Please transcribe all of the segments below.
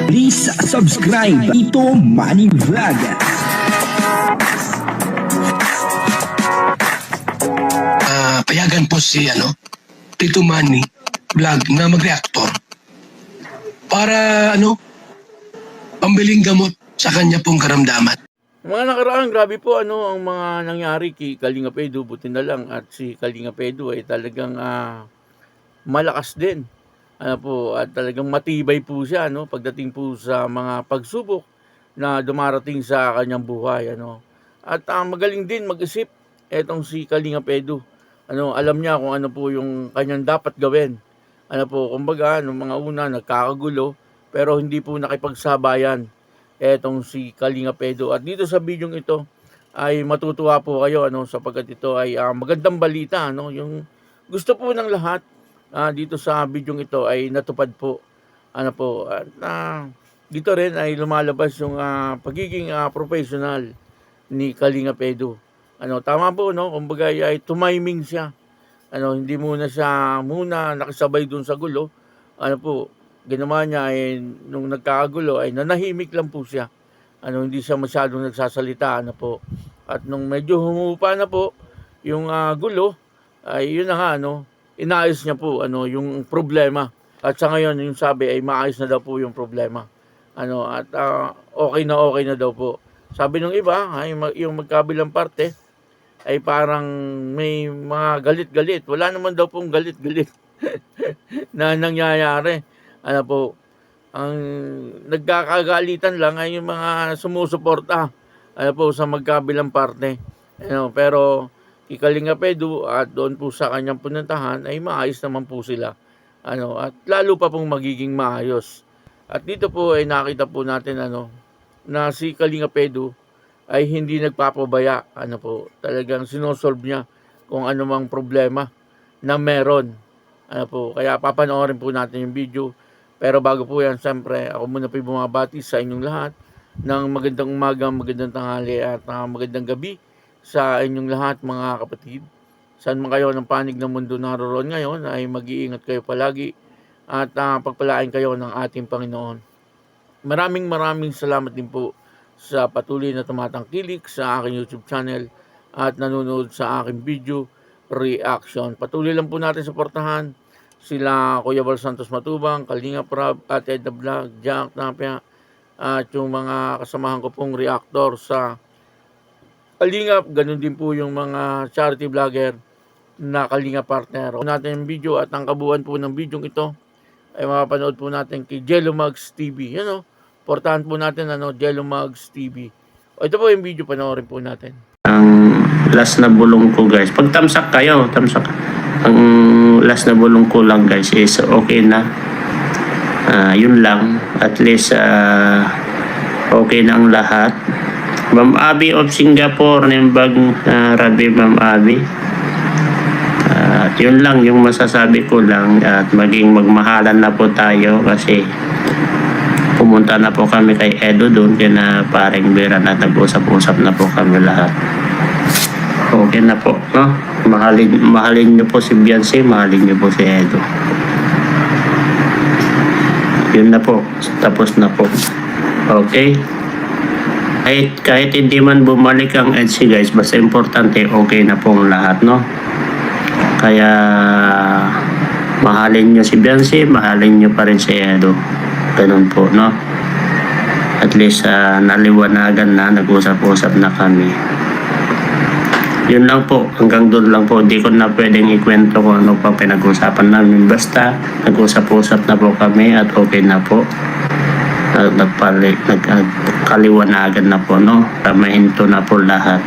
Please subscribe Tito Manny Vlog. Payagan po si Tito Manny Vlog na mag-reactor para pambiling gamot sa kanya pong karamdaman. Mga nakaraan, grabe po ang mga nangyari kay Kalinga Pedro, buti na lang at si Kalinga Pedro ay talagang malakas din. At talagang matibay po siya pagdating po sa mga pagsubok na dumarating sa kanyang buhay At magaling din mag-isip etong si Kalinga Pedro. Alam niya kung ano po yung kanyang dapat gawin. Kumbaga nung mga una nagkakagulo pero hindi po nakipagsabayan etong si Kalinga Pedro. At dito sa bidyong ito ay matutuwa po kayo sapagkat ito ay magandang balita yung gusto po ng lahat. Dito sa bidyong ito ay natupad po. Dito rin ay lumalabas yung pagiging professional ni Kalinga Pedro. Tama po kumbaga ay tumiming siya. Hindi muna siya nakisabay dun sa gulo. Ginawa niya ay nung nagkakagulo ay nanahimik lang po siya. Hindi siya masyadong nagsasalita At nung medyo humupa na po yung gulo ay yun na nga inayos niya po yung problema. At sa ngayon yung sabi ay maayos na daw po yung problema. Okay na daw po. Sabi ng iba ay yung magkabilang parte ay parang may mga galit-galit. Wala naman daw pong galit-galit na nangyayari. Ang nagkakagalitan lang ay yung mga sumusuporta sa magkabilang parte. Pero Kalinga Pedro at doon po sa kanyang pinuntahan ay maayos naman po sila. At lalo pa pong magiging maayos. At dito po ay nakita po natin na si Kalinga Pedro ay hindi nagpapabaya. Talagang sinosolve niya kung ano mang problema na meron. Kaya papanoorin po natin yung video. Pero bago po yan, siyempre, ako muna po bumabati sa inyong lahat ng magandang umaga, magandang tanghali at magandang gabi sa inyong lahat mga kapatid. Saan man kayo ng panig ng mundo naroon ngayon ay mag-iingat kayo palagi at pagpalain kayo ng ating Panginoon. Maraming salamat din po sa patuloy na tumatangkilik sa aking YouTube channel at nanonood sa aking video reaction. Patuloy lang po natin suportahan sila Kuya Val Santos Matubang, Kalinga Prab, at Edna Vlog, Jack Tapia, at yung mga kasamahan ko pong reactor sa Kalingap. Ganun din po yung mga charity vlogger na Kalinga partner. Kung natin yung video at ang kabuuan po ng video ito ay mapapanood po natin kay Jello Mugs TV. Portahan po natin Jello Mugs TV. Ito po yung video, panoorin po natin. Ang last na bulong ko guys, pag tamsak kayo, ang last na bulong ko lang guys is okay na. Yun lang, at least okay na ang lahat. Ma'am Abby of Singapore, Nembag Rabi Ma'am Abby. At yun lang yung masasabi ko lang, at maging magmahalan na po tayo kasi pumunta na po kami kay Edo doon kina paring Biran at nag-usap-usap na po kami lahat. Okay na po, mahalin niyo po si Beyonce, mahalin niyo po si Edo. Yun na po, tapos na po. Okay? Kahit hindi man bumalik ang EDSI guys, basta importante okay na pong lahat, Kaya mahalin nyo si Beyonce, mahalin nyo pa rin si Edo. Ganun po, At least naliwanagan na, nag-usap-usap na kami. Yun lang po, hanggang doon lang po. Hindi ko na pwedeng ikwento kung ano pa pinag-usapan namin. Basta nag-usap-usap na po kami at okay na po. Nagkaliwanagan na po, Tamahinto na po lahat.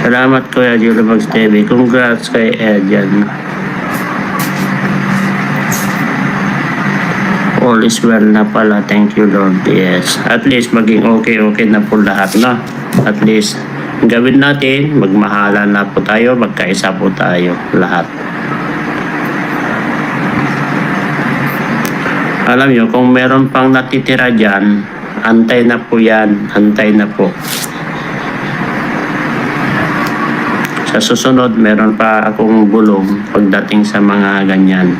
Salamat Kuya Jello Mugs TV. Congrats kay Edjan. All is well na pala. Thank you Lord. Yes. At least maging okay na po lahat, At least gawin natin, magmahalan na po tayo, magkaisa po tayo lahat. Alam nyo, kung meron pang natitira dyan, antay na po yan, antay na po. Sa susunod, meron pa akong bulong pagdating sa mga ganyan.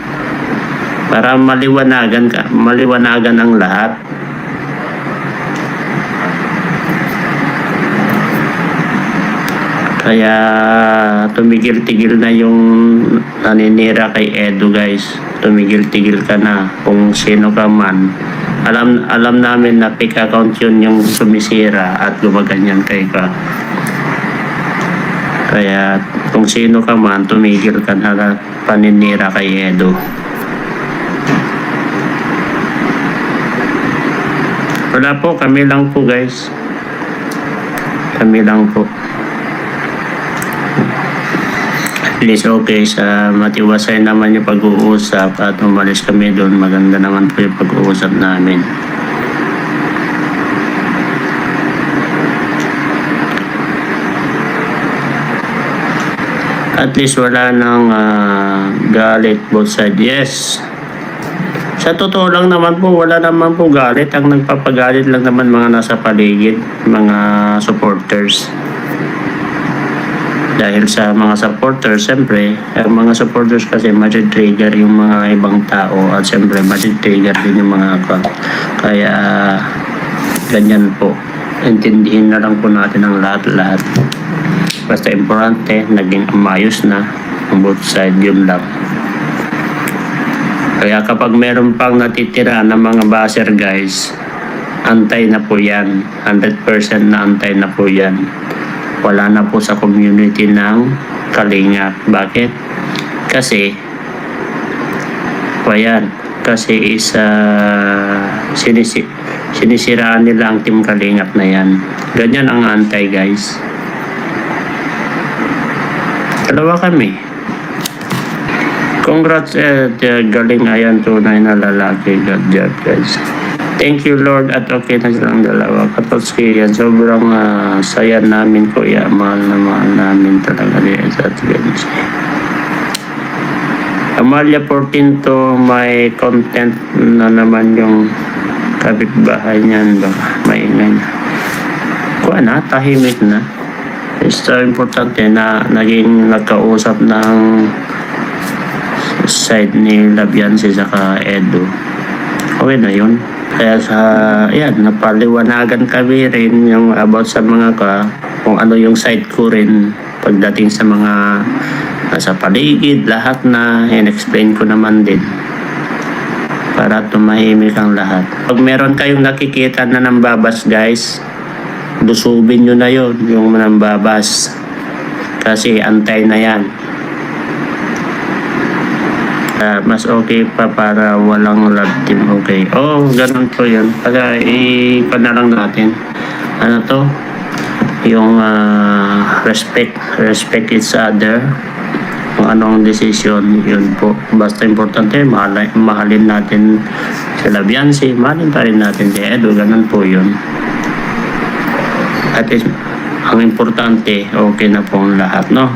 Para maliwanagan ang lahat. Kaya tumigil-tigil na yung naninira kay Edu, guys. Tumigil-tigil ka na kung sino ka man. Alam namin na fake account yun yung sumisira at gumaganyan kay ka. Kaya kung sino ka man, tumigil ka na paninira kay Edu. Wala po, kami lang po, guys. Kami lang po. At least okay, sa matiwasay naman yung pag-uusap at umalis kami doon, maganda naman po yung pag-uusap namin. At least wala nang galit both side. Yes. Sa totoo lang naman po, wala naman po galit. Ang nagpapagalit lang naman mga nasa paligid, mga supporters. Dahil sa mga supporters, siyempre, ang mga supporters kasi trigger yung mga ibang tao at siyempre trigger din yung mga account. Kaya ganyan po. Intindihin na lang po natin ang lahat-lahat. Basta importante, naging umayos na ang both side, yun lang. Kaya kapag meron pang natitira ng mga baser, guys, antay na po yan. 100% na antay na po yan. Wala na po sa community ng Kalingap. Bakit? Kasi sinisiraan nila ang Team Kalingap na yan. Ganyan ang antay, guys. Dalawa kami. Congrats, galing, ayan, tunay na lalaki. God job, guys. Thank you, Lord, at okay na silang dalawa. Katotski yan, sobrang saya namin, kuya. Mahal na mahal namin talaga at ganyan. Amalia Portinto, may content na naman yung kapitbahay niyan. Baka maingay na. Kuha na, tahimik na. Basta importante na naging nagkausap ng side ni Labiansi saka Edu. Okay na yun. Kaya napaliwanagan kami rin yung about sa mga kung ano yung side ko rin pagdating sa mga nasa paligid, lahat na in-explain ko naman din para tumahimik ang lahat. Pag meron kayong nakikita na nambabas, guys, lusubin nyo na yun, yung nambabas, kasi antay na yan. Mas okay pa para walang love team. Okay. Ganun po yun. Kaya ipanalang natin. Ano to? Yung respect each other. Kung anong decision, yun po. Basta importante, mahalin natin si Labiansi. Mahalin pa rin natin si Edu. Ganun po yun. At least, ang importante, okay na po ang lahat, no?